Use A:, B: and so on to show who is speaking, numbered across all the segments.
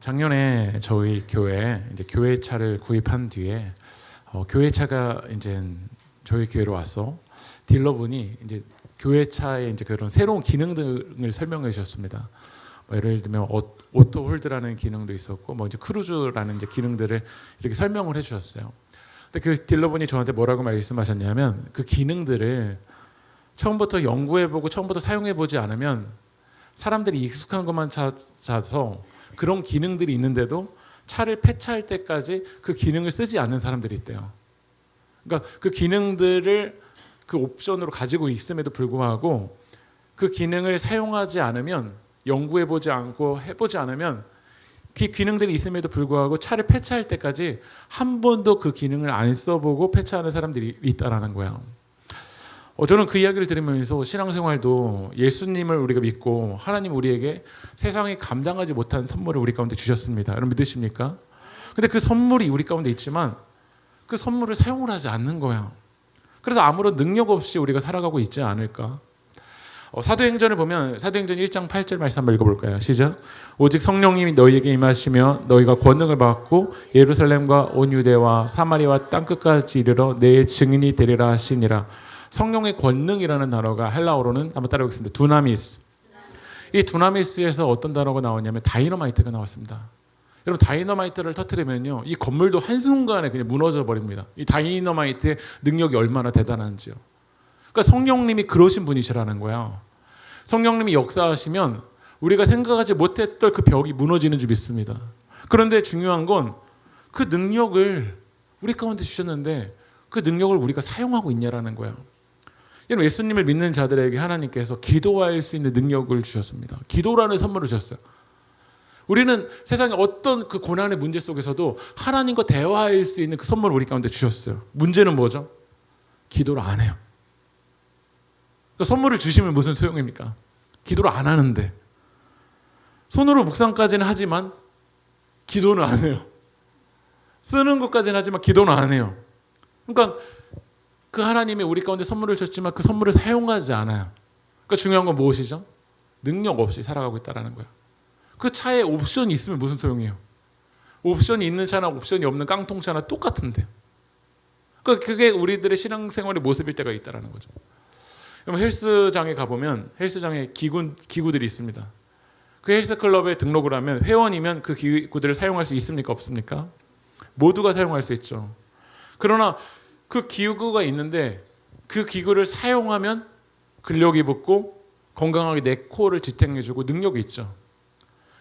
A: 작년에 저희 교회 이제 교회차를 구입한 뒤에 교회차가 이제 저희 교회로 와서 딜러분이 이제 교회차의 이제 그런 새로운 기능 등을 설명해 주셨습니다. 예를 들면 오토 홀드라는 기능도 있었고 이제 크루즈라는 이제 기능들을 이렇게 설명을 해주셨어요. 근데 그 딜러분이 저한테 뭐라고 말씀하셨냐면 그 기능들을 처음부터 연구해보고 처음부터 사용해보지 않으면 사람들이 익숙한 것만 찾아서 그런 기능들이 있는데도 차를 폐차할 때까지 그 기능을 쓰지 않는 사람들이 있대요. 그러니까 그 기능들을 그 옵션으로 가지고 있음에도 불구하고 그 기능을 사용하지 않으면 연구해보지 않고 해보지 않으면 그 기능들이 있음에도 불구하고 차를 폐차할 때까지 한 번도 그 기능을 안 써보고 폐차하는 사람들이 있다라는 거예요. 저는 그 이야기를 들으면서 신앙생활도 예수님을 우리가 믿고 하나님 우리에게 세상이 감당하지 못한 선물을 우리 가운데 주셨습니다. 여러분 믿으십니까? 근데 그 선물이 우리 가운데 있지만 그 선물을 사용을 하지 않는 거야. 그래서 아무런 능력 없이 우리가 살아가고 있지 않을까? 사도행전을 보면 사도행전 1장 8절 말씀 한번 읽어볼까요? 시작. 오직 성령님이 너희에게 임하시며 너희가 권능을 받고 예루살렘과 온 유대와 사마리아와 땅끝까지 이르러 내 증인이 되리라 하시니라. 성령의 권능이라는 단어가 헬라어로는 한번 따라해보겠습니다. 두나미스. 이 두나미스에서 어떤 단어가 나오냐면 다이너마이트가 나왔습니다. 여러분 다이너마이트를 터뜨리면요 이 건물도 한순간에 그냥 무너져 버립니다. 이 다이너마이트의 능력이 얼마나 대단한지요. 그러니까 성령님이 그러신 분이시라는 거예요. 성령님이 역사하시면 우리가 생각하지 못했던 그 벽이 무너지는 줄 믿습니다. 그런데 중요한 건 그 능력을 우리 가운데 주셨는데 그 능력을 우리가 사용하고 있냐라는 거예요. 여러분 예수님을 믿는 자들에게 하나님께서 기도할 수 있는 능력을 주셨습니다. 기도라는 선물을 주셨어요. 우리는 세상의 어떤 그 고난의 문제 속에서도 하나님과 대화할 수 있는 그 선물을 우리 가운데 주셨어요. 문제는 뭐죠? 기도를 안 해요. 그러니까 선물을 주시면 무슨 소용입니까? 기도를 안 하는데. 손으로 묵상까지는 하지만 기도는 안 해요. 쓰는 것까지는 하지만 기도는 안 해요. 그러니까 그 하나님이 우리 가운데 선물을 줬지만 그 선물을 사용하지 않아요. 그러니까 중요한 건 무엇이죠? 능력 없이 살아가고 있다는 거예요. 그 차에 옵션이 있으면 무슨 소용이에요? 옵션이 있는 차나 옵션이 없는 깡통차나 똑같은데. 그러니까 그게 우리들의 신앙생활의 모습일 때가 있다는 거죠. 그럼 헬스장에 가보면 헬스장에 기구들이 있습니다. 그 헬스클럽에 등록을 하면 회원이면 그 기구들을 사용할 수 있습니까? 없습니까? 모두가 사용할 수 있죠. 그러나 그 기구가 있는데 그 기구를 사용하면 근력이 붙고 건강하게 내 코어를 지탱해주고 능력이 있죠.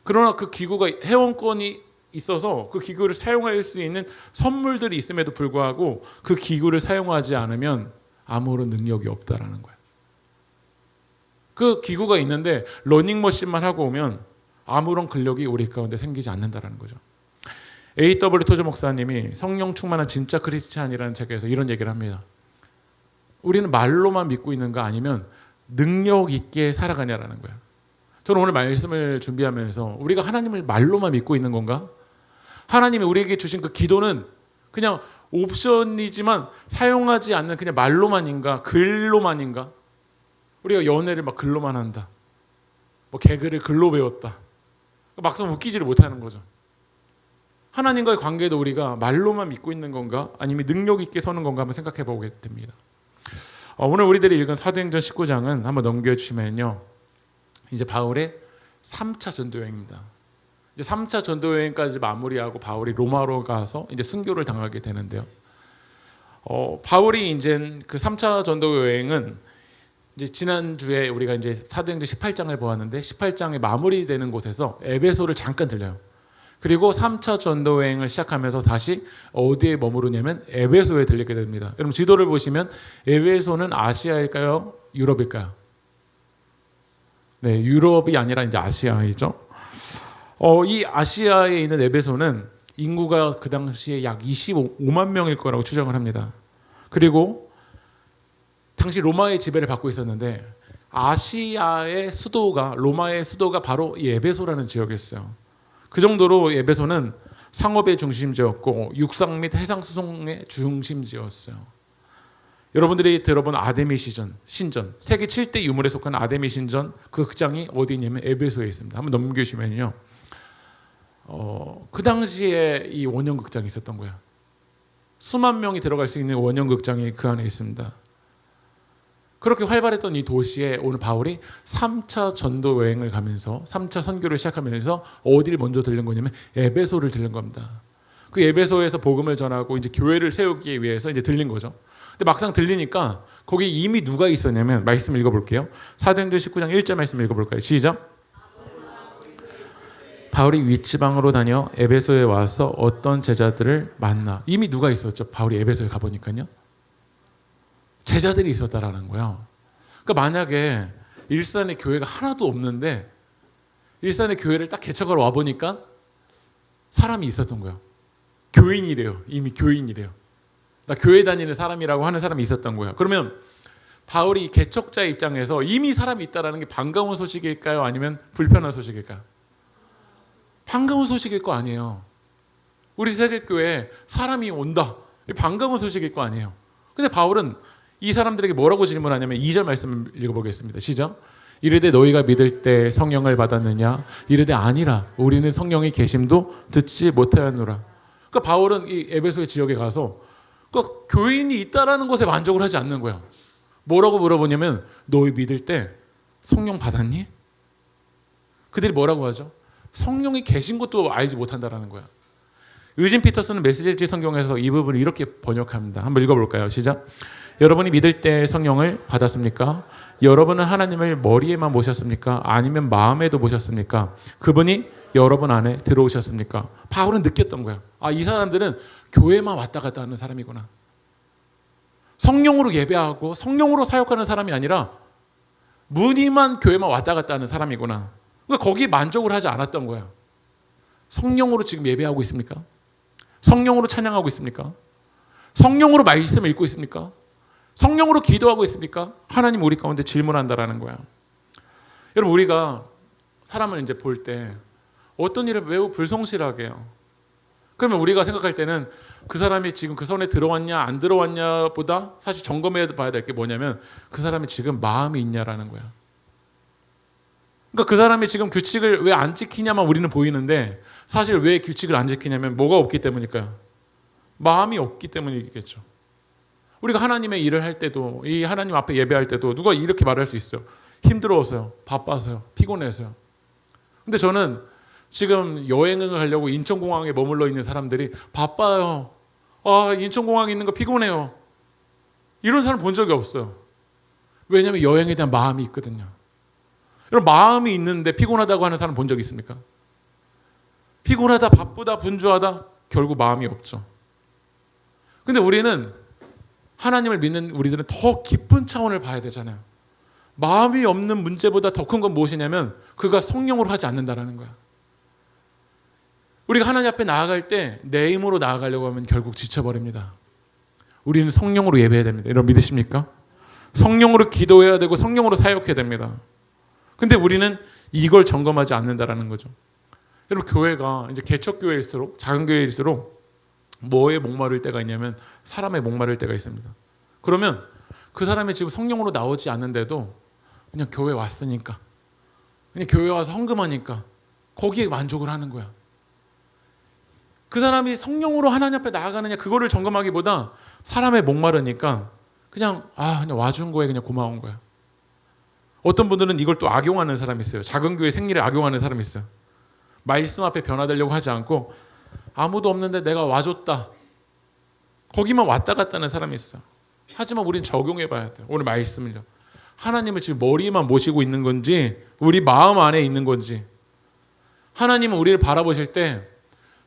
A: 그러나 그 기구가 회원권이 있어서 그 기구를 사용할 수 있는 선물들이 있음에도 불구하고 그 기구를 사용하지 않으면 아무런 능력이 없다라는 거예요. 그 기구가 있는데 러닝머신만 하고 오면 아무런 근력이 우리 가운데 생기지 않는다라는 거죠. A.W. 토저 목사님이 성령 충만한 진짜 크리스찬이라는 책에서 이런 얘기를 합니다. 우리는 말로만 믿고 있는가 아니면 능력 있게 살아가냐라는 거예요. 저는 오늘 말씀을 준비하면서 우리가 하나님을 말로만 믿고 있는 건가? 하나님이 우리에게 주신 그 기도는 그냥 옵션이지만 사용하지 않는 그냥 말로만인가? 글로만인가? 우리가 연애를 막 글로만 한다. 개그를 글로 배웠다. 막상 웃기지를 못하는 거죠. 하나님과의 관계도 우리가 말로만 믿고 있는 건가? 아니면 능력 있게 서는 건가? 한번 생각해 보게 됩니다. 오늘 우리들이 읽은 사도행전 19장은 한번 넘겨주시면요. 이제 바울의 3차 전도여행입니다. 이제 3차 전도여행까지 마무리하고 바울이 로마로 가서 이제 순교를 당하게 되는데요. 바울이 이제 그 3차 전도여행은 이제 지난주에 우리가 이제 사도행전 18장을 보았는데 18장이 마무리되는 곳에서 에베소를 잠깐 들려요. 그리고 3차 전도여행을 시작하면서 다시 어디에 머무르냐면 에베소에 들리게 됩니다. 여러분 지도를 보시면 에베소는 아시아일까요? 유럽일까요? 네, 유럽이 아니라 이제 아시아이죠. 이 아시아에 있는 에베소는 인구가 그 당시에 약 25만 명일 거라고 추정을 합니다. 그리고 당시 로마의 지배를 받고 있었는데 아시아의 수도가 로마의 수도가 바로 이 에베소라는 지역이었어요. 그 정도로 에베소는 상업의 중심지였고 육상 및 해상 수송의 중심지였어요. 여러분들이 들어본 아데미시전 신전 세계 7대 유물에 속한 아데미 신전 그 극장이 어디 있냐면 에베소에 있습니다. 한번 넘겨주시면요. 그 당시에 이 원형극장이 있었던 거야. 수만 명이 들어갈 수 있는 원형극장이 그 안에 있습니다. 그렇게 활발했던 이 도시에 오늘 바울이 3차 전도 여행을 가면서 3차 선교를 시작하면서 어디를 먼저 들른 거냐면 에베소를 들른 겁니다. 그 에베소에서 복음을 전하고 이제 교회를 세우기 위해서 이제 들린 거죠. 근데 막상 들리니까 거기 이미 누가 있었냐면 말씀 읽어볼게요. 사도행전 19장 1절 말씀 읽어볼까요? 시작. 바울이 윗지방으로 다녀 에베소에 와서 어떤 제자들을 만나. 이미 누가 있었죠? 바울이 에베소에 가보니까요. 제자들이 있었다라는 거예요. 그러니까 만약에 일산에 교회가 하나도 없는데 일산에 교회를 딱 개척하러 와보니까 사람이 있었던 거예요. 교인이래요. 이미 교인이래요. 나 교회 다니는 사람이라고 하는 사람이 있었던 거예요. 그러면 바울이 개척자의 입장에서 이미 사람이 있다는 게 반가운 소식일까요? 아니면 불편한 소식일까요? 반가운 소식일 거 아니에요. 우리 세계교회에 사람이 온다. 반가운 소식일 거 아니에요. 근데 바울은 이 사람들에게 뭐라고 질문하냐면 2절 말씀을 읽어보겠습니다. 시작. 이르되 너희가 믿을 때 성령을 받았느냐? 이르되 아니라 우리는 성령의 계심도 듣지 못하였노라. 그러니까 바울은 이 에베소의 지역에 가서 그러니까 교인이 있다라는 것에 만족을 하지 않는 거예요. 뭐라고 물어보냐면 너희 믿을 때 성령 받았니? 그들이 뭐라고 하죠? 성령이 계신 것도 알지 못한다라는 거야. 유진 피터스는 메시지 성경에서 이 부분을 이렇게 번역합니다. 한번 읽어볼까요? 시작. 여러분이 믿을 때 성령을 받았습니까? 여러분은 하나님을 머리에만 모셨습니까? 아니면 마음에도 모셨습니까? 그분이 여러분 안에 들어오셨습니까? 바울은 느꼈던 거야. 아, 이 사람들은 교회만 왔다 갔다 하는 사람이구나. 성령으로 예배하고 성령으로 사역하는 사람이 아니라 무늬만 교회만 왔다 갔다 하는 사람이구나. 그러니까 거기에 만족을 하지 않았던 거야. 성령으로 지금 예배하고 있습니까? 성령으로 찬양하고 있습니까? 성령으로 말씀을 읽고 있습니까? 성령으로 기도하고 있습니까? 하나님 우리 가운데 질문한다라는 거야. 여러분 우리가 사람을 이제 볼 때 어떤 일을 매우 불성실하게 해요. 그러면 우리가 생각할 때는 그 사람이 지금 그 선에 들어왔냐 안 들어왔냐 보다 사실 점검해 봐야 될 게 뭐냐면 그 사람이 지금 마음이 있냐라는 거야. 그러니까 그 사람이 지금 규칙을 왜 안 지키냐만 우리는 보이는데 사실 왜 규칙을 안 지키냐면 뭐가 없기 때문일까요? 마음이 없기 때문이겠죠. 우리가 하나님의 일을 할 때도 이 하나님 앞에 예배할 때도 누가 이렇게 말할 수 있어요. 힘들어서요. 바빠서요. 피곤해서요. 근데 저는 지금 여행을 가려고 인천공항에 머물러 있는 사람들이 바빠요. 아, 인천공항에 있는 거 피곤해요. 이런 사람 본 적이 없어요. 왜냐하면 여행에 대한 마음이 있거든요. 여러분 마음이 있는데 피곤하다고 하는 사람 본 적 있습니까? 피곤하다, 바쁘다, 분주하다 결국 마음이 없죠. 근데 우리는 하나님을 믿는 우리들은 더 깊은 차원을 봐야 되잖아요. 마음이 없는 문제보다 더 큰 건 무엇이냐면 그가 성령으로 하지 않는다라는 거야. 우리가 하나님 앞에 나아갈 때 내 힘으로 나아가려고 하면 결국 지쳐버립니다. 우리는 성령으로 예배해야 됩니다. 여러분 믿으십니까? 성령으로 기도해야 되고 성령으로 사역해야 됩니다. 근데 우리는 이걸 점검하지 않는다라는 거죠. 여러분 교회가 이제 개척교회일수록 작은 교회일수록 뭐에 목마를 때가 있냐면 사람의 목마를 때가 있습니다. 그러면 그 사람이 지금 성령으로 나오지 않는데도 그냥 교회 왔으니까 그냥 교회 와서 헌금하니까 거기에 만족을 하는 거야. 그 사람이 성령으로 하나님 앞에 나아가느냐 그거를 점검하기보다 사람의 목마르니까 그냥 와준 거에 그냥 고마운 거야. 어떤 분들은 이걸 또 악용하는 사람이 있어요. 작은 교회 생리를 악용하는 사람이 있어요. 말씀 앞에 변화되려고 하지 않고 아무도 없는데 내가 와줬다. 거기만 왔다 갔다 하는 사람이 있어. 하지만 우리는 적용해 봐야 돼요. 오늘 말씀을요. 하나님을 지금 머리만 모시고 있는 건지 우리 마음 안에 있는 건지. 하나님은 우리를 바라보실 때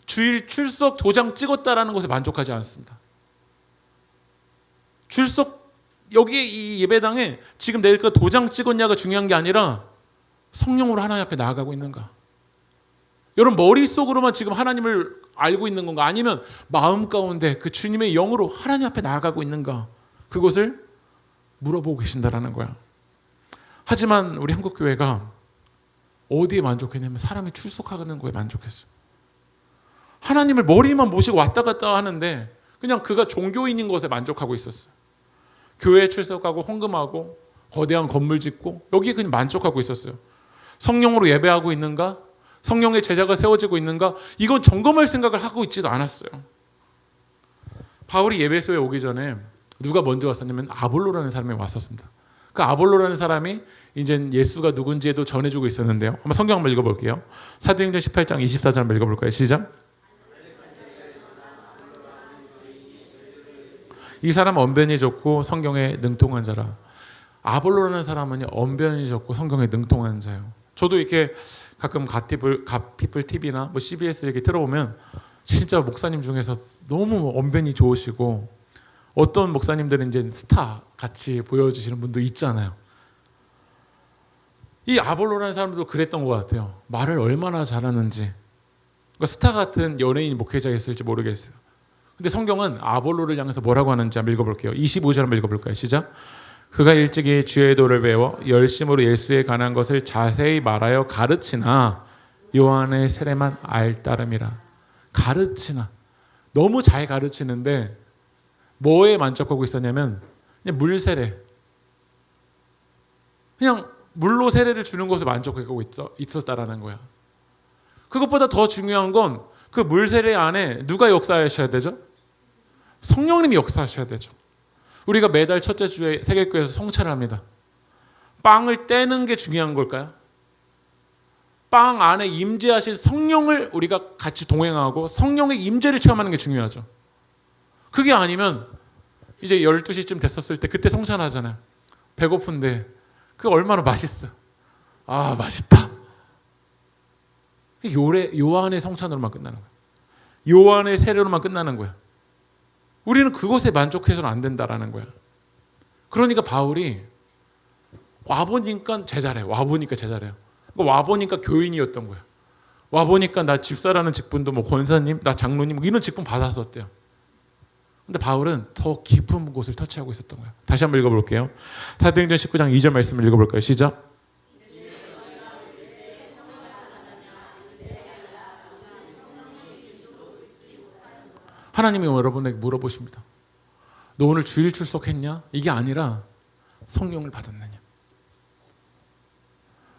A: 주일 출석 도장 찍었다라는 것에 만족하지 않습니다. 출석 여기에 이 예배당에 지금 내가 도장 찍었냐가 중요한 게 아니라 성령으로 하나님 앞에 나아가고 있는가. 여러분 머릿속으로만 지금 하나님을 알고 있는 건가 아니면 마음 가운데 그 주님의 영으로 하나님 앞에 나아가고 있는가 그것을 물어보고 계신다라는 거야. 하지만 우리 한국교회가 어디에 만족했냐면 사람이 출석하는 거에 만족했어요. 하나님을 머리만 모시고 왔다 갔다 하는데 그냥 그가 종교인인 것에 만족하고 있었어요. 교회에 출석하고 헌금하고 거대한 건물 짓고 여기에 그냥 만족하고 있었어요. 성령으로 예배하고 있는가? 성령의 제자가 세워지고 있는가? 이건 점검할 생각을 하고 있지도 않았어요. 바울이 예배소에 오기 전에 누가 먼저 왔었냐면 아볼로라는 사람이 왔었습니다. 그 아볼로라는 사람이 이제 예수가 누군지에도 전해주고 있었는데요. 한번 성경 한번 읽어볼게요. 사도행전 18장 24절 한번 읽어볼까요? 시작. 이 사람은 언변이 좋고 성경에 능통한 자라. 아볼로라는 사람은 언변이 좋고 성경에 능통한 자예요. 저도 이렇게 가끔 갓피플 TV나 뭐 CBS 이렇게 틀어보면 진짜 목사님 중에서 너무 언변이 좋으시고 어떤 목사님들은 이제 스타 같이 보여주시는 분도 있잖아요. 이 아볼로라는 사람도 그랬던 것 같아요. 말을 얼마나 잘하는지. 그러니까 스타 같은 연예인 목회자였을지 모르겠어요. 근데 성경은 아볼로를 향해서 뭐라고 하는지 한번 읽어볼게요. 25절 한번 읽어볼까요? 시작. 그가 일찍이 주의 도를 배워 열심으로 예수에 관한 것을 자세히 말하여 가르치나 요한의 세례만 알따름이라. 가르치나. 너무 잘 가르치는데 뭐에 만족하고 있었냐면 그냥 물 세례. 그냥 물로 세례를 주는 것을 만족하고 있었다라는 거야. 그것보다 더 중요한 건 그 물 세례 안에 누가 역사하셔야 되죠? 성령님이 역사하셔야 되죠. 우리가 매달 첫째 주에 세계교회에서 성찬을 합니다. 빵을 떼는 게 중요한 걸까요? 빵 안에 임재하신 성령을 우리가 같이 동행하고 성령의 임재를 체험하는 게 중요하죠. 그게 아니면 이제 12시쯤 됐었을 때 그때 성찬하잖아요. 배고픈데 그게 얼마나 맛있어요. 아, 맛있다. 요한의 성찬으로만 끝나는 거야. 요한의 세례로만 끝나는 거야. 우리는 그것에 만족해서는 안 된다라는 거야. 그러니까 바울이 와보니까 제자래요. 와보니까 제자래요. 와보니까 교인이었던 거야. 와보니까 나 집사라는 직분도 뭐 권사님, 나 장로님 이런 직분 받았었대요. 근데 바울은 더 깊은 곳을 터치하고 있었던 거야. 다시 한번 읽어볼게요. 사도행전 19장 2절 말씀을 읽어볼까요? 시작. 하나님이 여러분에게 물어보십니다. 너 오늘 주일 출석했냐? 이게 아니라 성령을 받았느냐?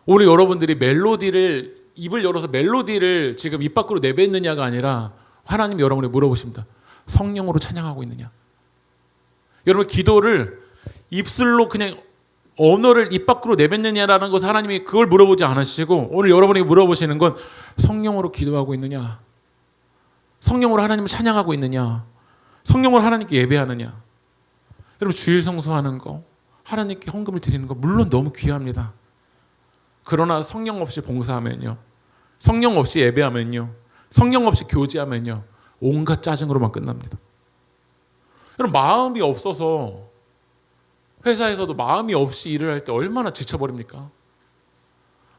A: 오늘 여러분들이 멜로디를 입을 열어서 멜로디를 지금 입 밖으로 내뱉느냐가 아니라 하나님이 여러분에게 물어보십니다. 성령으로 찬양하고 있느냐? 여러분 기도를 입술로 그냥 언어를 입 밖으로 내뱉느냐라는 것을 하나님이 그걸 물어보지 않으시고 오늘 여러분에게 물어보시는 건 성령으로 기도하고 있느냐? 성령으로 하나님을 찬양하고 있느냐? 성령으로 하나님께 예배하느냐? 여러분 주일 성수하는 거, 하나님께 헌금을 드리는 거 물론 너무 귀합니다. 그러나 성령 없이 봉사하면요, 성령 없이 예배하면요, 성령 없이 교제하면요 온갖 짜증으로만 끝납니다. 여러분 마음이 없어서 회사에서도 마음이 없이 일을 할 때 얼마나 지쳐버립니까?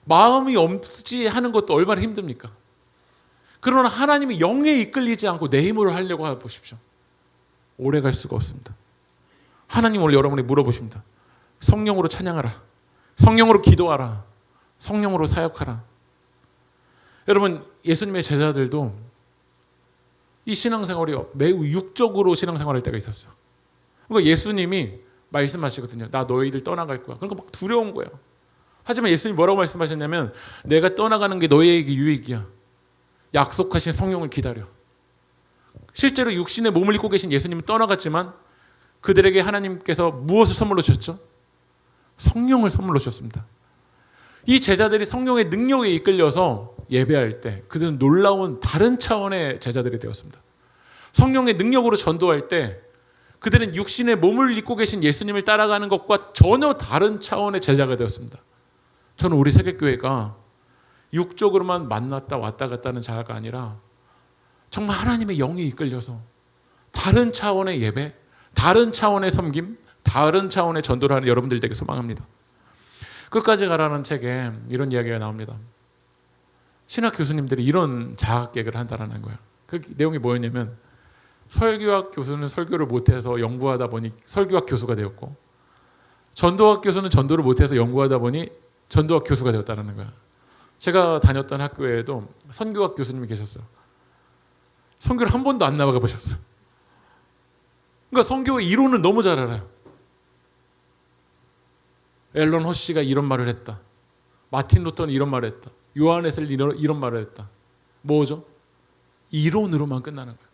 A: 마음이 없이 하는 것도 얼마나 힘듭니까? 그러나 하나님이 영에 이끌리지 않고 내 힘으로 하려고 해보십시오. 오래 갈 수가 없습니다. 하나님 오늘 여러분이 물어보십니다. 성령으로 찬양하라. 성령으로 기도하라. 성령으로 사역하라. 여러분 예수님의 제자들도 이 신앙생활이 매우 육적으로 신앙생활할 때가 있었어요. 그러니까 예수님이 말씀하시거든요. 나 너희들 떠나갈 거야. 그러니까 막 두려운 거예요. 하지만 예수님이 뭐라고 말씀하셨냐면 내가 떠나가는 게 너희에게 유익이야. 약속하신 성령을 기다려. 실제로 육신의 몸을 입고 계신 예수님은 떠나갔지만 그들에게 하나님께서 무엇을 선물로 주셨죠? 성령을 선물로 주셨습니다. 이 제자들이 성령의 능력에 이끌려서 예배할 때 그들은 놀라운 다른 차원의 제자들이 되었습니다. 성령의 능력으로 전도할 때 그들은 육신의 몸을 입고 계신 예수님을 따라가는 것과 전혀 다른 차원의 제자가 되었습니다. 저는 우리 세계교회가 육적으로만 만났다 왔다 갔다 하는 자가 아니라 정말 하나님의 영이 이끌려서 다른 차원의 예배, 다른 차원의 섬김, 다른 차원의 전도를 하는 여러분들 되게 소망합니다. 끝까지 가라는 책에 이런 이야기가 나옵니다. 신학 교수님들이 이런 자학계획을 한다는 거예요. 그 내용이 뭐였냐면 설교학 교수는 설교를 못해서 연구하다 보니 설교학 교수가 되었고 전도학 교수는 전도를 못해서 연구하다 보니 전도학 교수가 되었다는 거예요. 제가 다녔던 학교에도 선교학 교수님이 계셨어요. 선교를 한 번도 안 나가 보셨어요. 그러니까 선교의 이론을 너무 잘 알아요. 앨런 허쉬가 이런 말을 했다. 마틴 루터는 이런 말을 했다. 요한에서 이런 말을 했다. 뭐죠? 이론으로만 끝나는 거예요.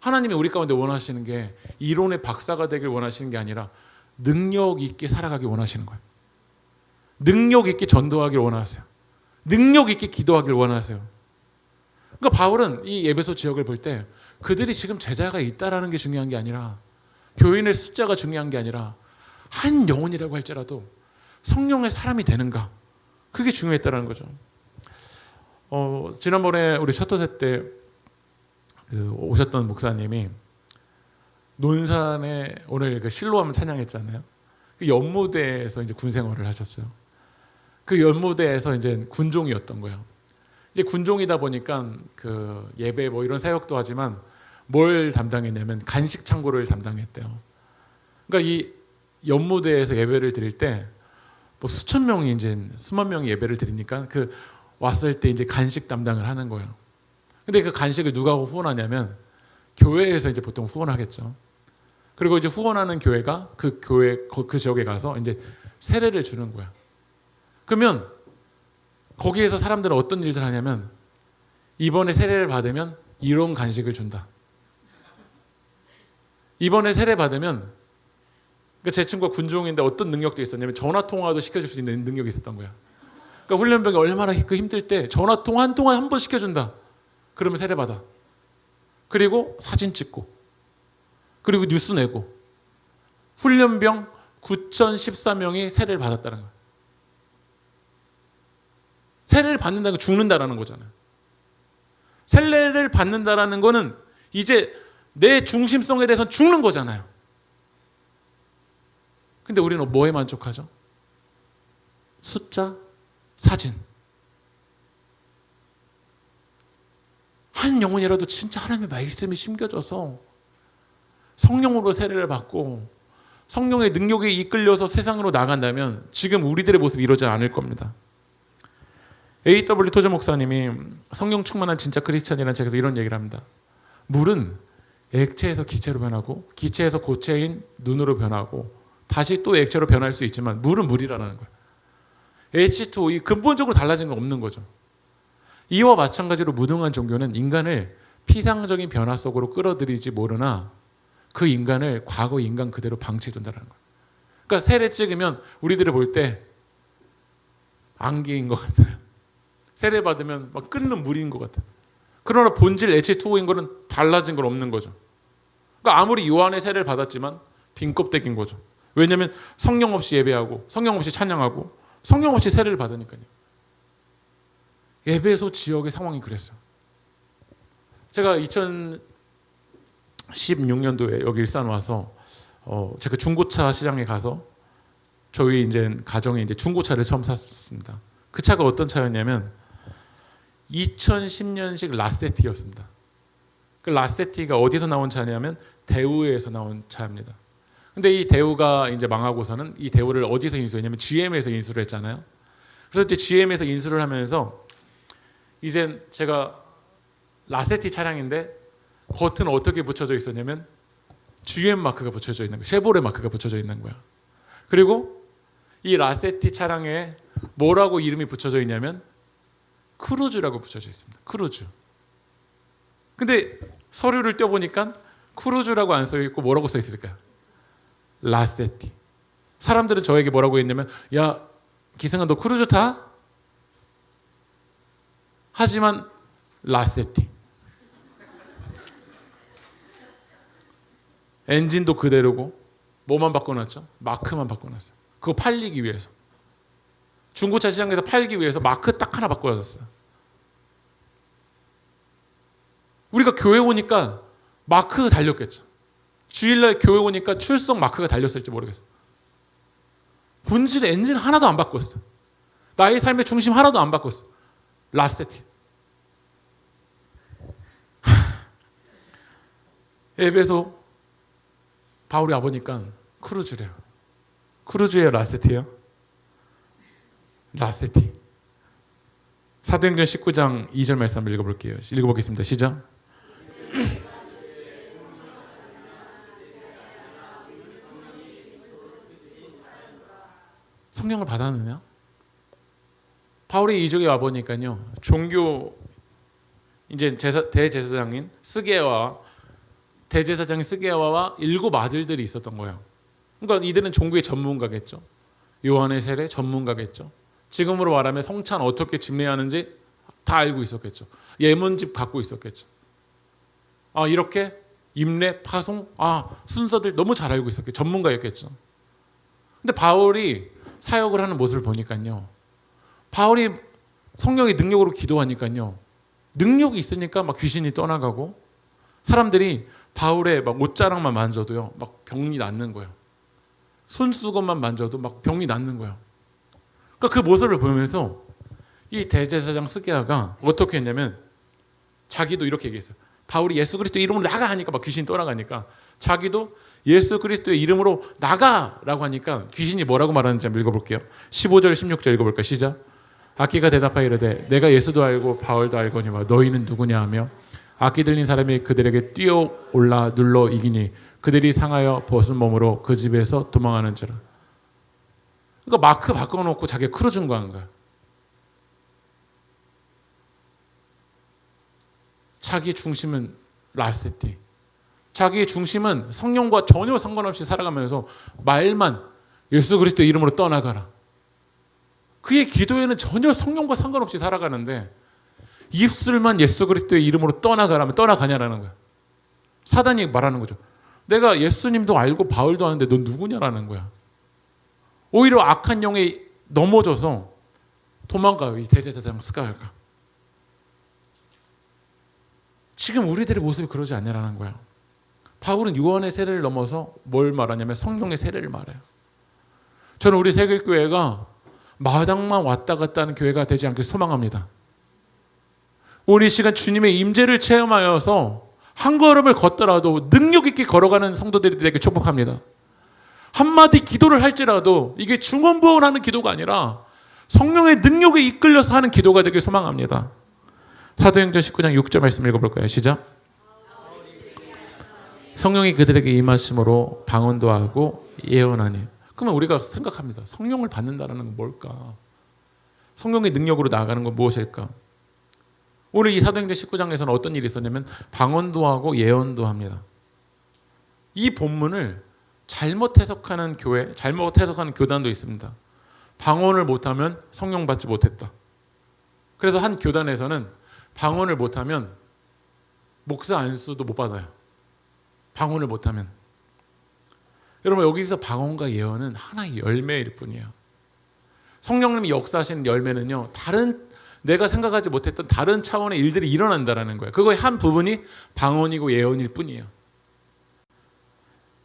A: 하나님이 우리 가운데 원하시는 게 이론의 박사가 되길 원하시는 게 아니라 능력 있게 살아가길 원하시는 거예요. 능력 있게 전도하길 원하세요. 능력 있게 기도하길 원하세요. 그러니까 바울은 이 에베소 지역을 볼 때 그들이 지금 제자가 있다라는 게 중요한 게 아니라, 교인의 숫자가 중요한 게 아니라, 한 영혼이라고 할지라도 성령의 사람이 되는가, 그게 중요했다라는 거죠. 지난번에 우리 셔터셋 때 오셨던 목사님이 논산에 오늘 그 실로암 찬양했잖아요. 그 연무대에서 이제 군 생활을 하셨어요. 그 연무대에서 이제 군종이었던 거예요. 이제 군종이다 보니까 그 예배 뭐 이런 사역도 하지만 뭘 담당했냐면 간식 창고를 담당했대요. 그러니까 이 연무대에서 예배를 드릴 때 뭐 수천 명이 이제 수만 명이 예배를 드리니까 그 왔을 때 이제 간식 담당을 하는 거예요. 근데 그 간식을 누가 후원하냐면 교회에서 이제 보통 후원하겠죠. 그리고 이제 후원하는 교회가 그 교회 그 지역에 가서 이제 세례를 주는 거야. 그러면 거기에서 사람들은 어떤 일을 하냐면 이번에 세례를 받으면 이런 간식을 준다. 이번에 세례 받으면, 그러니까 제 친구가 군종인데 어떤 능력도 있었냐면 전화 통화도 시켜줄 수 있는 능력이 있었던 거야. 그러니까 훈련병이 얼마나 그 힘들 때 전화 통화 한 통화에 한 번 시켜준다. 그러면 세례 받아. 그리고 사진 찍고, 그리고 뉴스 내고, 훈련병 9,014명이 세례를 받았다는 거야. 세례를 받는다는 건 죽는다라는 거잖아요. 세례를 받는다라는 거는 이제 내 중심성에 대해서 죽는 거잖아요. 근데 우리는 뭐에 만족하죠? 숫자, 사진. 한 영혼이라도 진짜 하나님의 말씀이 심겨져서 성령으로 세례를 받고 성령의 능력에 이끌려서 세상으로 나간다면 지금 우리들의 모습이 이러지 않을 겁니다. A.W. 토저 목사님이 성령 충만한 진짜 크리스찬이라는 책에서 이런 얘기를 합니다. 물은 액체에서 기체로 변하고 기체에서 고체인 눈으로 변하고 다시 또 액체로 변할 수 있지만 물은 물이라는 거예요. H2O, 이 근본적으로 달라진 건 없는 거죠. 이와 마찬가지로 무능한 종교는 인간을 피상적인 변화 속으로 끌어들이지 모르나 그 인간을 과거 인간 그대로 방치해둔다는 거예요. 그러니까 세례 찍으면 우리들이 볼 때 안개인 것 같아요. 세례 받으면 막 끓는 물인 것 같아요. 그러나 본질 H2O인 거는 달라진 건 없는 거죠. 그러니까 아무리 요한의 세례를 받았지만 빈껍데기인 거죠. 왜냐하면 성령 없이 예배하고 성령 없이 찬양하고 성령 없이 세례를 받으니까요. 에베소 지역의 상황이 그랬어요. 제가 2016년도에 여기 일산 와서 제가 중고차 시장에 가서 저희 이제 가정에 이제 중고차를 처음 샀습니다. 그 차가 어떤 차였냐면 2010년식 라세티였습니다. 그 라세티가 어디서 나온 차냐면 대우에서 나온 차입니다. 근데 이 대우가 이제 망하고서는 이 대우를 어디서 인수했냐면 GM에서 인수를 했잖아요. 그래서 이제 GM에서 인수를 하면서 이제 제가 라세티 차량인데 겉은 어떻게 붙여져 있었냐면 GM 마크가 붙여져 있는 거예요. 쉐보레 마크가 붙여져 있는 거야. 그리고 이 라세티 차량에 뭐라고 이름이 붙여져 있냐면 크루즈라고 붙여져 있습니다. 크루즈. 근데 서류를 떼어보니까 크루즈라고 안 써있고 뭐라고 써있을까요? 라세티. 사람들은 저에게 뭐라고 했냐면 야 기승아 너 크루즈 타? 하지만 라세티. 엔진도 그대로고 뭐만 바꿔놨죠? 마크만 바꿔놨어요. 그거 팔리기 위해서. 중고차 시장에서 팔기 위해서 마크 딱 하나 바꿔놨어요. 우리가 교회 오니까 마크 달렸겠죠. 주일날 교회 오니까 출석 마크가 달렸을지 모르겠어요. 본질 엔진 하나도 안 바꿨어. 나의 삶의 중심 하나도 안 바꿨어. 라세티. 에베소 바울이 와보니까 크루즈래요. 크루즈예요, 라세티예요? 라세티. 사도행전 19장 2절 말씀 한번 읽어볼게요. 읽어보겠습니다. 시작. 성령을 받았느냐? 바울이 이쪽에 와 보니까요, 종교 이제 대제사장인 스게와 대제사장인 스게와와 7 아들들이 있었던 거예요. 그러니까 이들은 종교의 전문가겠죠. 요한의 세례 전문가겠죠. 지금으로 말하면 성찬 어떻게 집례하는지 다 알고 있었겠죠. 예문집 갖고 있었겠죠. 이렇게 임례, 파송, 순서들 너무 잘 알고 있었겠죠. 전문가였겠죠. 근데 바울이 사역을 하는 모습을 보니까요, 바울이 성령의 능력으로 기도하니까요, 능력이 있으니까 막 귀신이 떠나가고, 사람들이 바울의 막 옷자락만 만져도요, 막 병이 낫는 거예요. 손수건만 만져도 막 병이 낫는 거예요. 그러니까 그 모습을 보면서 이 대제사장 스게아가 어떻게 했냐면, 자기도 이렇게 얘기했어요. 바울이 예수 그리스도 이름으로 나가 하니까 막 귀신이 떠나가니까, 자기도 예수 그리스도의 이름으로 나가라고 하니까 귀신이 뭐라고 말하는지 한번 읽어볼게요. 15절 16절 읽어볼까요? 시작. 악기가 대답하여 이르되 내가 예수도 알고 바울도 알거니와 너희는 누구냐 하며, 악기 들린 사람이 그들에게 뛰어올라 눌러 이기니 그들이 상하여 벗은 몸으로 그 집에서 도망하는지라. 그러니까 마크 바꿔놓고 자기가 크루 증거한 거야. 자기의 중심은 라스테티. 자기의 중심은 성령과 전혀 상관없이 살아가면서 말만 예수 그리스도 이름으로 떠나가라. 그의 기도에는 전혀 성령과 상관없이 살아가는데 입술만 예수 그리스도의 이름으로 떠나가라면 떠나가냐라는 거야. 사단이 말하는 거죠. 내가 예수님도 알고 바울도 아는데 넌 누구냐라는 거야. 오히려 악한 영에 넘어져서 도망가요. 이 대제사장 스가랴가. 지금 우리들의 모습이 그러지 않냐라는 거야. 바울은 요한의 세례를 넘어서 뭘 말하냐면 성령의 세례를 말해요. 저는 우리 세계교회가 마당만 왔다 갔다 하는 교회가 되지 않길 소망합니다. 오늘 이 시간 주님의 임재를 체험하여서 한 걸음을 걷더라도 능력 있게 걸어가는 성도들이 되게 축복합니다. 한마디 기도를 할지라도 이게 중언부언하는 기도가 아니라 성령의 능력에 이끌려서 하는 기도가 되길 소망합니다. 사도행전 19장 6절 말씀 읽어볼까요? 시작. 성령이 그들에게 임하심으로 방언도 하고 예언하니. 그러면 우리가 생각합니다. 성령을 받는다는 건 뭘까? 성령의 능력으로 나아가는 건 무엇일까? 오늘 이 사도행전 19장에서는 어떤 일이 있었냐면 방언도 하고 예언도 합니다. 이 본문을 잘못 해석하는 교회, 잘못 해석하는 교단도 있습니다. 방언을 못하면 성령 받지 못했다. 그래서 한 교단에서는 방언을 못하면 목사 안수도 못 받아요. 방언을 못하면. 여러분, 여기서 방언과 예언은 하나의 열매일 뿐이에요. 성령님이 역사하시는 열매는요, 내가 생각하지 못했던 다른 차원의 일들이 일어난다는 거예요. 그거의 한 부분이 방언이고 예언일 뿐이에요.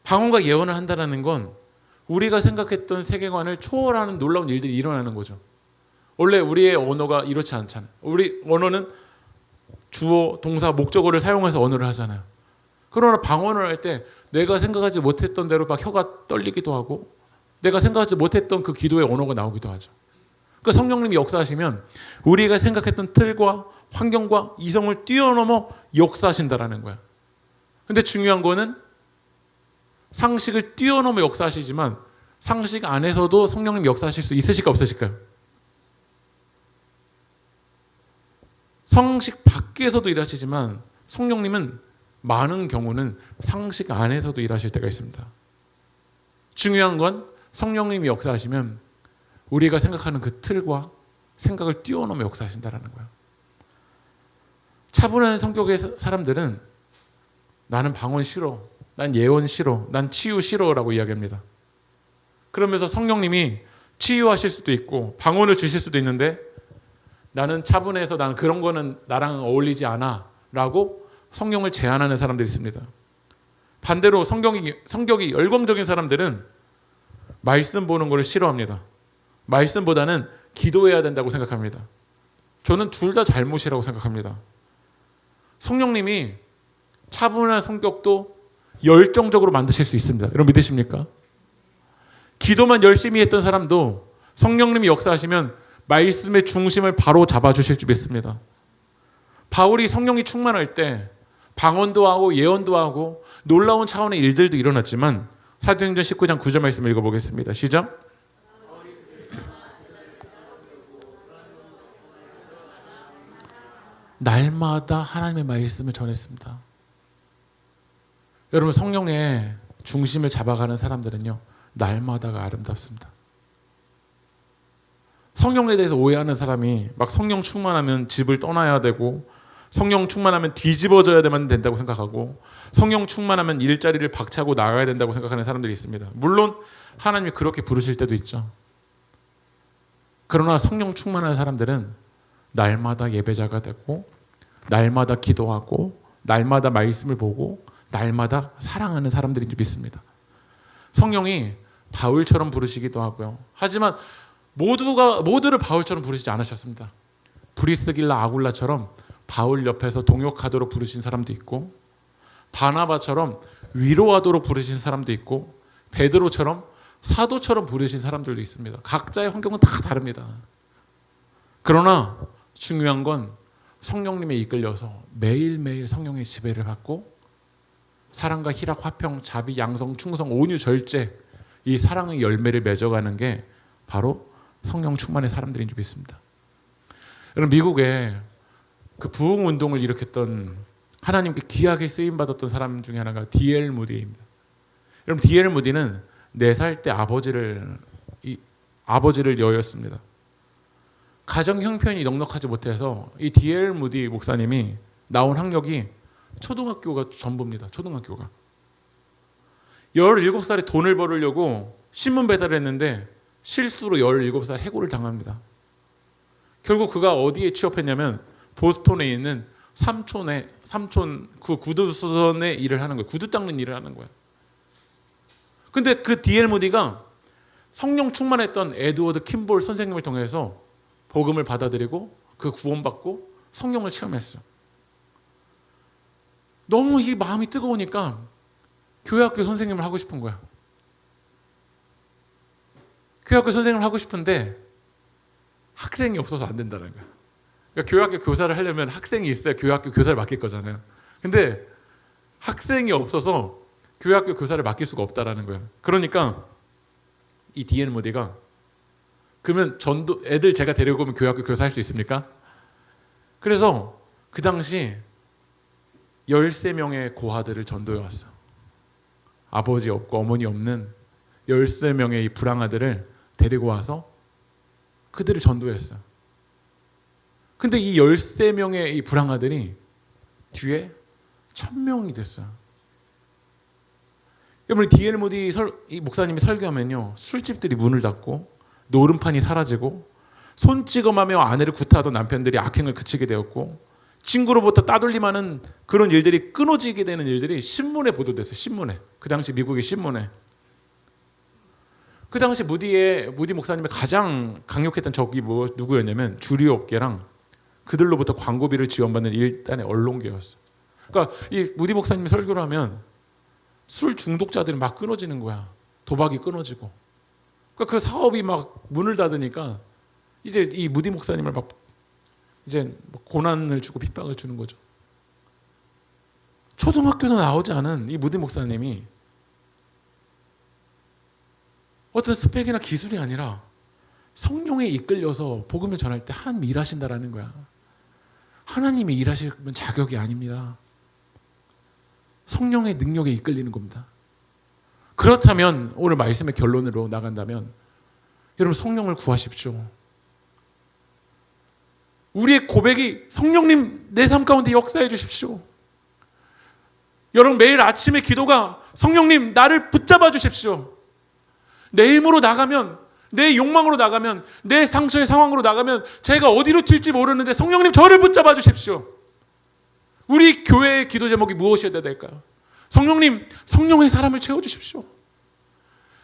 A: 방언과 예언을 한다는 건 우리가 생각했던 세계관을 초월하는 놀라운 일들이 일어나는 거죠. 원래 우리의 언어가 이렇지 않잖아요. 우리 언어는 주어, 동사, 목적어를 사용해서 언어를 하잖아요. 그러나 방언을 할 때 내가 생각하지 못했던 대로 막 혀가 떨리기도 하고 내가 생각하지 못했던 그 기도의 언어가 나오기도 하죠. 그 성령님이 역사하시면 우리가 생각했던 틀과 환경과 이성을 뛰어넘어 역사하신다라는 거야. 근데 중요한 거는 상식을 뛰어넘어 역사하시지만 상식 안에서도 성령님 역사하실 수 있으실까 없으실까요? 상식 밖에서도 일하시지만 성령님은 많은 경우는 상식 안에서도 일하실 때가 있습니다. 중요한 건 성령님이 역사하시면 우리가 생각하는 그 틀과 생각을 뛰어넘어 역사하신다는 거예요. 차분한 성격의 사람들은 나는 방언 싫어, 난 예언 싫어, 난 치유 싫어라고 이야기합니다. 그러면서 성령님이 치유하실 수도 있고 방언을 주실 수도 있는데 나는 차분해서 난 그런 거는 나랑 어울리지 않아 라고 성령을 제한하는 사람들이 있습니다. 반대로 성격이 열광적인 사람들은 말씀 보는 걸 싫어합니다. 말씀보다는 기도해야 된다고 생각합니다. 저는 둘 다 잘못이라고 생각합니다. 성령님이 차분한 성격도 열정적으로 만드실 수 있습니다. 여러분 믿으십니까? 기도만 열심히 했던 사람도 성령님이 역사하시면 말씀의 중심을 바로 잡아주실 줄 믿습니다. 바울이 성령이 충만할 때 방언도 하고 예언도 하고 놀라운 차원의 일들도 일어났지만 사도행전 19장 9절 말씀 읽어보겠습니다. 시작. 날마다 하나님의 말씀을 전했습니다. 여러분, 성령의 중심을 잡아가는 사람들은요, 날마다가 아름답습니다. 성령에 대해서 오해하는 사람이 막 성령 충만하면 집을 떠나야 되고, 성령 충만하면 뒤집어져야만 된다고 생각하고, 성령 충만하면 일자리를 박차고 나가야 된다고 생각하는 사람들이 있습니다. 물론 하나님이 그렇게 부르실 때도 있죠. 그러나 성령 충만한 사람들은 날마다 예배자가 되고, 날마다 기도하고, 날마다 말씀을 보고, 날마다 사랑하는 사람들인 줄 믿습니다. 성령이 바울처럼 부르시기도 하고요. 하지만 모두를 바울처럼 부르시지 않으셨습니다. 브리스길라 아굴라처럼 바울 옆에서 동역하도록 부르신 사람도 있고, 바나바처럼 위로하도록 부르신 사람도 있고, 베드로처럼 사도처럼 부르신 사람들도 있습니다. 각자의 환경은 다 다릅니다. 그러나 중요한 건 성령님에 이끌려서 매일매일 성령의 지배를 받고, 사랑과 희락, 화평, 자비, 양성, 충성, 온유, 절제, 이 사랑의 열매를 맺어가는 게 바로 성령 충만의 사람들인 줄 믿습니다. 여러분, 미국에 그 부흥 운동을 일으켰던, 하나님께 귀하게 쓰임 받았던 사람 중에 하나가 D.L. 무디입니다. 여러분, D.L. 무디는 4살 때 아버지를 여였습니다. 가정 형편이 넉넉하지 못해서 이 D.L. 무디 목사님이 나온 학력이 초등학교가 전부입니다. 초등학교가. 17살에 돈을 벌으려고 신문 배달을 했는데 실수로 17살 해고를 당합니다. 결국 그가 어디에 취업했냐면 보스턴에 있는 삼촌 그 구두수선의 일을 하는 거예요. 구두 닦는 일을 하는 거예요. 근데 그 D.L. 무디가 성령 충만했던 에드워드 킴볼 선생님을 통해서 복음을 받아들이고 그 구원받고 성령을 체험했어요. 너무 이 마음이 뜨거우니까 교회학교 선생님을 하고 싶은 거야. 교회학교 선생님을 하고 싶은데 학생이 없어서 안 된다는 거야. 그러니까 교회학교 교사를 하려면 학생이 있어야 교회학교 교사를 맡길 거잖아요. 근데 학생이 없어서 교회학교 교사를 맡길 수가 없다라는 거예요. 그러니까 이 D.L. 무디가 그러면 애들 제가 데리고 오면 교회학교 교사 할 수 있습니까? 그래서 그 당시 13명의 고아들을 전도해 왔어. 아버지 없고 어머니 없는 13명의 이 불황아들을 데리고 와서 그들을 전도했어요. 근데 이 13명의 이 불황아들이 뒤에 1000명이 됐어요. 여러분, D.L. 무디 목사님이 설교하면요, 술집들이 문을 닫고 노름판이 사라지고 손찌검하며 아내를 구타하던 남편들이 악행을 그치게 되었고, 친구로부터 따돌림하는 그런 일들이 끊어지게 되는 일들이 신문에 보도됐어요. 신문에. 그 당시 미국의 신문에. 그 당시 무디 목사님의 가장 강력했던 적이 누구였냐면 주류업계랑 그들로부터 광고비를 지원받는 일단의 언론계였어요. 그러니까 이 무디 목사님이 설교를 하면 술 중독자들이 막 끊어지는 거야. 도박이 끊어지고. 그러니까 그 사업이 막 문을 닫으니까 이제 이 무디 목사님을 막 이제 고난을 주고 핍박을 주는 거죠. 초등학교도 나오지 않은 이 무디 목사님이 어떤 스펙이나 기술이 아니라 성령에 이끌려서 복음을 전할 때 하나님이 일하신다라는 거야. 하나님이 일하시면 자격이 아닙니다. 성령의 능력에 이끌리는 겁니다. 그렇다면 오늘 말씀의 결론으로 나간다면 여러분, 성령을 구하십시오. 우리의 고백이 성령님 내 삶 가운데 역사해 주십시오. 여러분, 매일 아침의 기도가 성령님 나를 붙잡아 주십시오. 내 힘으로 나가면, 내 욕망으로 나가면, 내 상처의 상황으로 나가면 제가 어디로 튈지 모르는데 성령님 저를 붙잡아 주십시오. 우리 교회의 기도 제목이 무엇이어야 될까요? 성령님, 성령의 사람을 채워주십시오.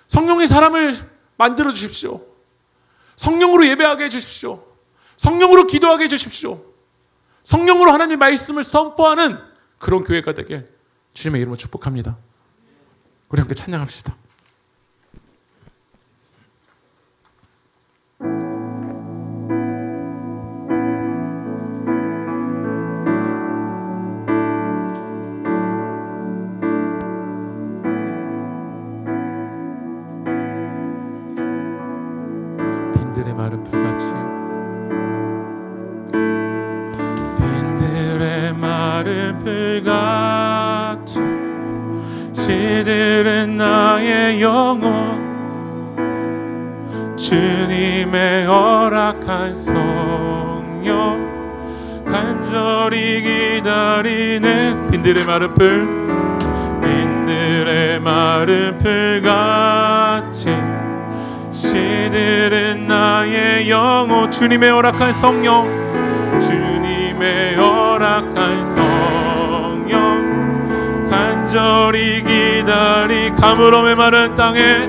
A: 성령의 사람을 만들어 주십시오. 성령으로 예배하게 해주십시오. 성령으로 기도하게 해주십시오. 성령으로 하나님의 말씀을 선포하는 그런 교회가 되길 주님의 이름으로 축복합니다. 우리 함께 찬양합시다. 빈들의 마른 풀같이 빈들의
B: 마른 풀같이 시들은 나의 영혼 주님의 허락한 성령 간절히 기다리는 빈들의 마른 풀같이 시들은 나의 영혼 주님의 허락한 성령 주님의 허락한 성령 간절히 기다리 가물음의 마른 땅에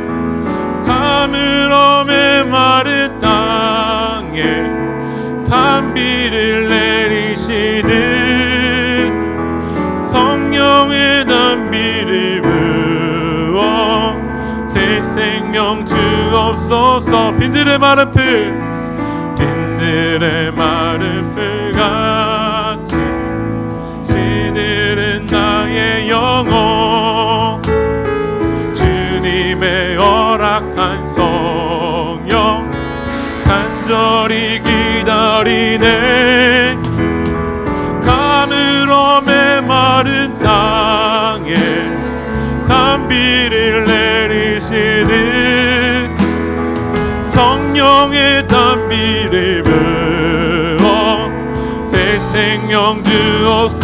B: 가물음의 마른 땅에 단비를 내리시듯 성령의 단비를 부어 새 생명 주옵소서 빈들의 마른 풀같이 시들은 나의 영혼 주님의 허락한 성령 간절히 기다리네 가물음의 마른 땅에 단비를 내리시듯 성령의 단비를 부어 새 생명 주옵소서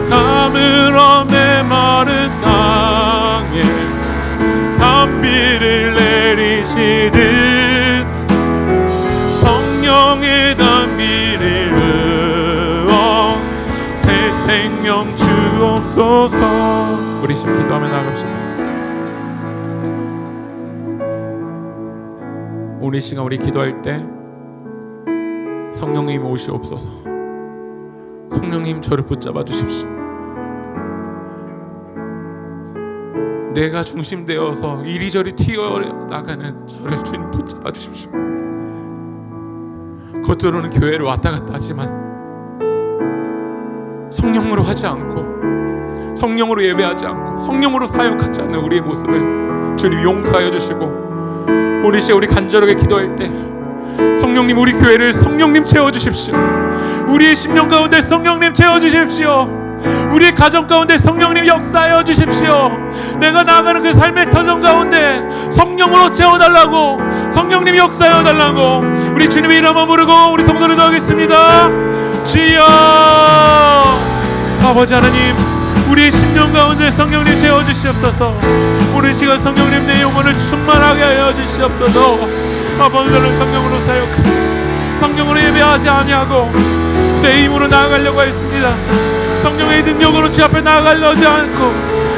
B: 가물음의 마른 땅에 단비를 내리시듯 성령의 단비를 부어 새 생명 주옵소서. 우리 지금 기도하며 나갑시다. 오늘 이 시간 우리 기도할 때 성령님 오시옵소서. 성령님 저를 붙잡아 주십시오. 내가 중심되어서 이리저리 튀어나가는 저를 주님 붙잡아 주십시오. 겉으로는 교회를 왔다 갔다 하지만 성령으로 하지 않고 성령으로 예배하지 않고 성령으로 사역하지 않는 우리의 모습을 주님 용서하여 주시고 우리 시간 우리 간절하게 기도할 때 성령님 우리 교회를 성령님 채워주십시오. 우리의 심령 가운데 성령님 채워주십시오. 우리의 가정 가운데 성령님 역사하여 주십시오. 내가 나아가는 그 삶의 터전 가운데 성령으로 채워달라고 성령님 역사하여 달라고 우리 주님의 이름을 부르고 우리 통도를 하겠습니다. 주여 아버지 하나님 우리의 심령 가운데 성령님 채워주시옵소서. 우리 시간 성령님 내 영혼을 충만하게 하여 주시옵소서. 아버지는 성령으로 사역하고 성령으로 예배하지 아니하고 내 힘으로 나아가려고 했습니다. 성령의 능력으로 주 앞에 나아가려 하지 않고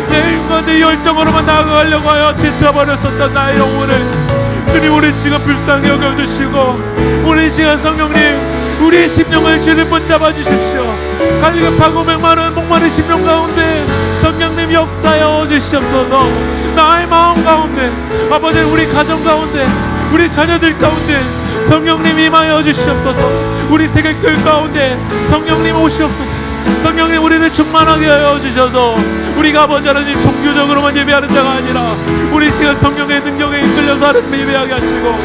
B: 내 힘과 내 열정으로만 나아가려고 하여 지쳐버렸었던 나의 영혼을 주님 우리 시간 불쌍히 여겨주시고 우리 시간 성령님 우리의 심령을 주님 붙잡아 주십시오. 갈급하고 맹마른 목마른 심령 가운데 성령님 역사여 주시옵소서. 나의 마음 가운데 아버지 우리 가정 가운데 우리 자녀들 가운데 성령님 임하여 주시옵소서. 우리 세계교회 가운데 성령님 오시옵소서. 성령님 우리를 충만하게 하여 주셔서 우리가 아버지 하나님 종교적으로만 예배하는 자가 아니라 우리 시간 성령의 능력에 이끌려서 하나님 예배하게 하시고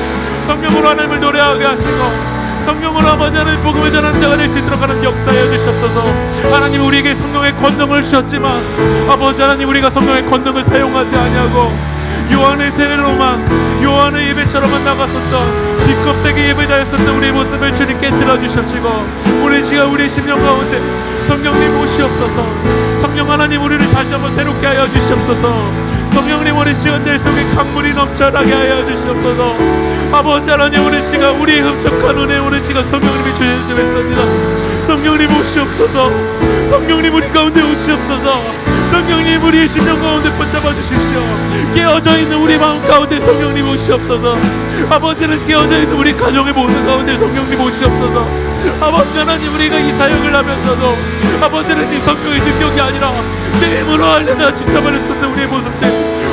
B: 성령으로 하나님을 노래하게 하시고 성령으로 아버지 하나님 복음을 전하는 자가 될 수 있도록 하나님 역사하여 주셨소서. 하나님 우리에게 성령의 권능을 주셨지만 아버지 하나님 우리가 성령의 권능을 사용하지 아니하고 요한의 세례로만 요한의 예배처럼만 나갔었던 비껍데기 예배자였었던 우리의 모습을 주님 깨뜨려 주십시고 우리 시간 우리 심령 가운데 성령님 오시옵소서. 성령 하나님 우리를 다시 한번 새롭게 하여 주시옵소서. 성령님 우리 시간 내 속에 강물이 넘쳐나게 하여 주시옵소서. 아버지 하나님 우리 시간 우리의 흡족한 은혜 우리 시간 성령님이 주시옵소서. 성령님 오시옵소서. 성령님 우리 가운데 오시옵소서. 성령님 우리의 심령 가운데 붙잡아 주십시오. 깨어져 있는 우리 마음 가운데 성령님 오시옵소서. 아버지는 깨어져 있는 우리 가정의 모습 가운데 성령님 오시옵소서. 아버지 하나님 우리가 이 사역을 하면서도 아버지는 이 성령의 능력이 아니라 내 힘으로 하려다 지쳐버렸었던 우리의 모습들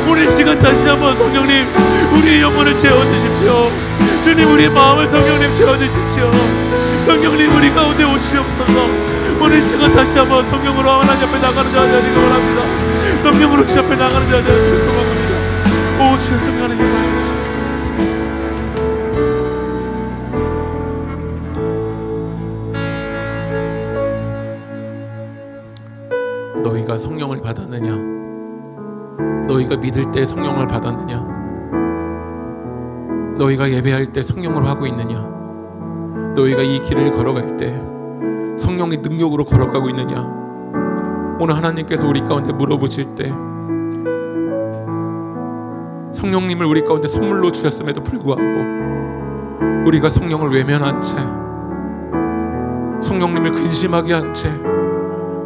B: 우리 시간 다시 한번 성령님 우리의 영혼을 채워주십시오. 주님 우리의 마음을 성령님 채워주십시오. 성령님 우리 가운데 오시옵소서. 오늘 시간 다시 한번 성령으로 하나님 앞에 나가는 자 되시기 원합니다. 성령으로 주 앞에 나가는 자 되시기 소망합니다. 오 주여 성령 하나님 임하여 주십시오.
A: 너희가 성령을 받았느냐? 너희가 믿을 때 성령을 받았느냐? 너희가 예배할 때 성령으로 하고 있느냐? 너희가 이 길을 걸어갈 때 성령의 능력으로 걸어가고 있느냐? 오늘 하나님께서 우리 가운데 물어보실 때 성령님을 우리 가운데 선물로 주셨음에도 불구하고 우리가 성령을 외면한 채, 성령님을 근심하게 한 채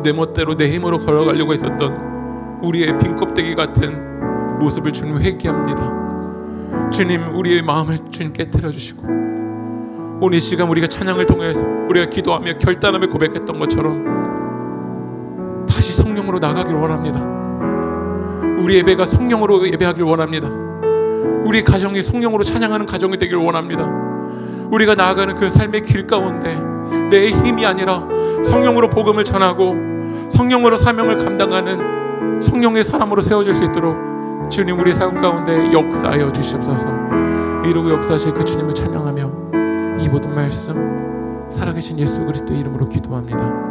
A: 내 멋대로 내 힘으로 걸어가려고 했었던 우리의 빈껍데기 같은 모습을 주님 회개합니다. 주님, 우리의 마음을 주님 깨뜨려 주시고, 오늘 이 시간 우리가 찬양을 통해서 우리가 기도하며 결단하며 고백했던 것처럼 다시 성령으로 나가길 원합니다. 우리 예배가 성령으로 예배하길 원합니다. 우리 가정이 성령으로 찬양하는 가정이 되길 원합니다. 우리가 나아가는 그 삶의 길 가운데 내 힘이 아니라 성령으로 복음을 전하고 성령으로 사명을 감당하는 성령의 사람으로 세워질 수 있도록 주님 우리 삶 가운데 역사하여 주시옵소서. 이루고 역사하실 그 주님을 찬양하며 이 모든 말씀 살아계신 예수 그리스도의 이름으로 기도합니다.